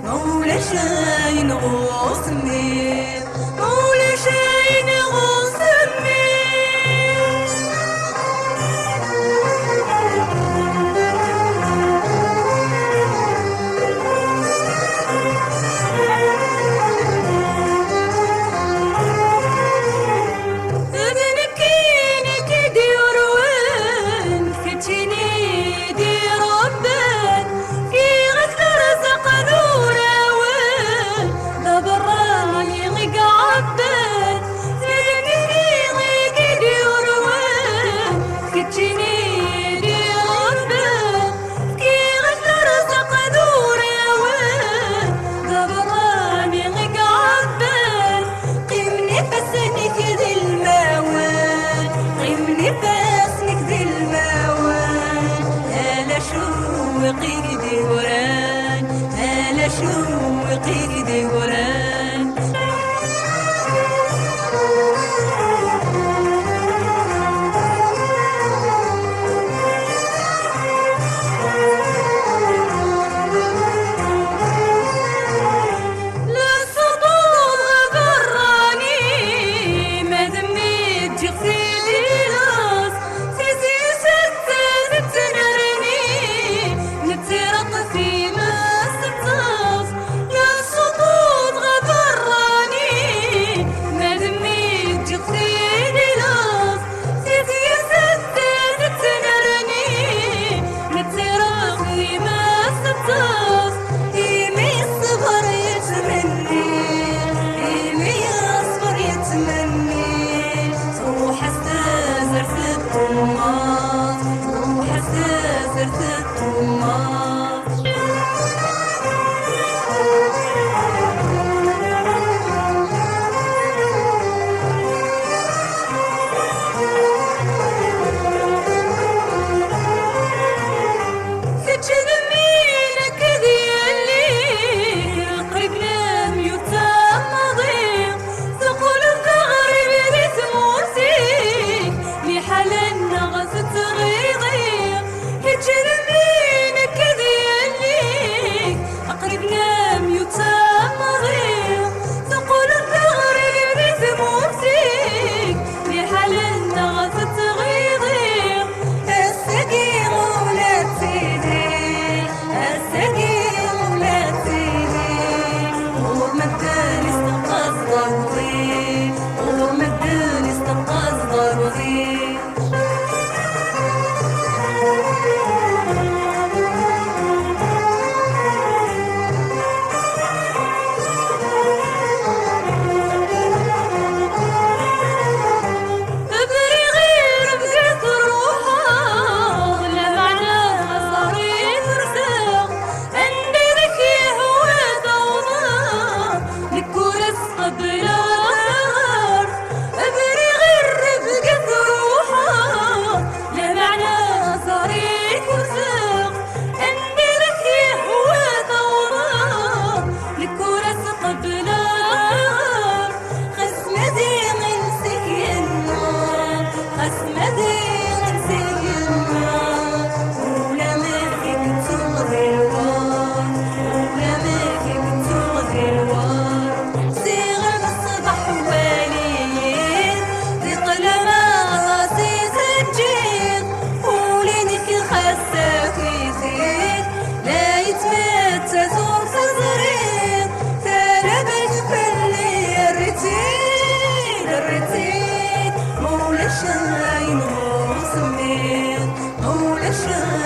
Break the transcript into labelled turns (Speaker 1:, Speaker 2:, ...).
Speaker 1: مولا شاين غوصني، مولا شاين غوصني. شوقي ديوران، هلا شوقي ديوران. لا السطور غبراني ما دميت جغسيلي راس سيسي ستة تنرني نترق في ما ستاس. لا السطور غبراني ما دميت جغسيلي راس سيسي ستة تنرني نترق في ما ستاس. إيمي الصبر يتمني، إيمي الصبر يتمني تروح استازر في الطماط، تروح استازر في الطماط. مولا شاين غوصني، مولا شاين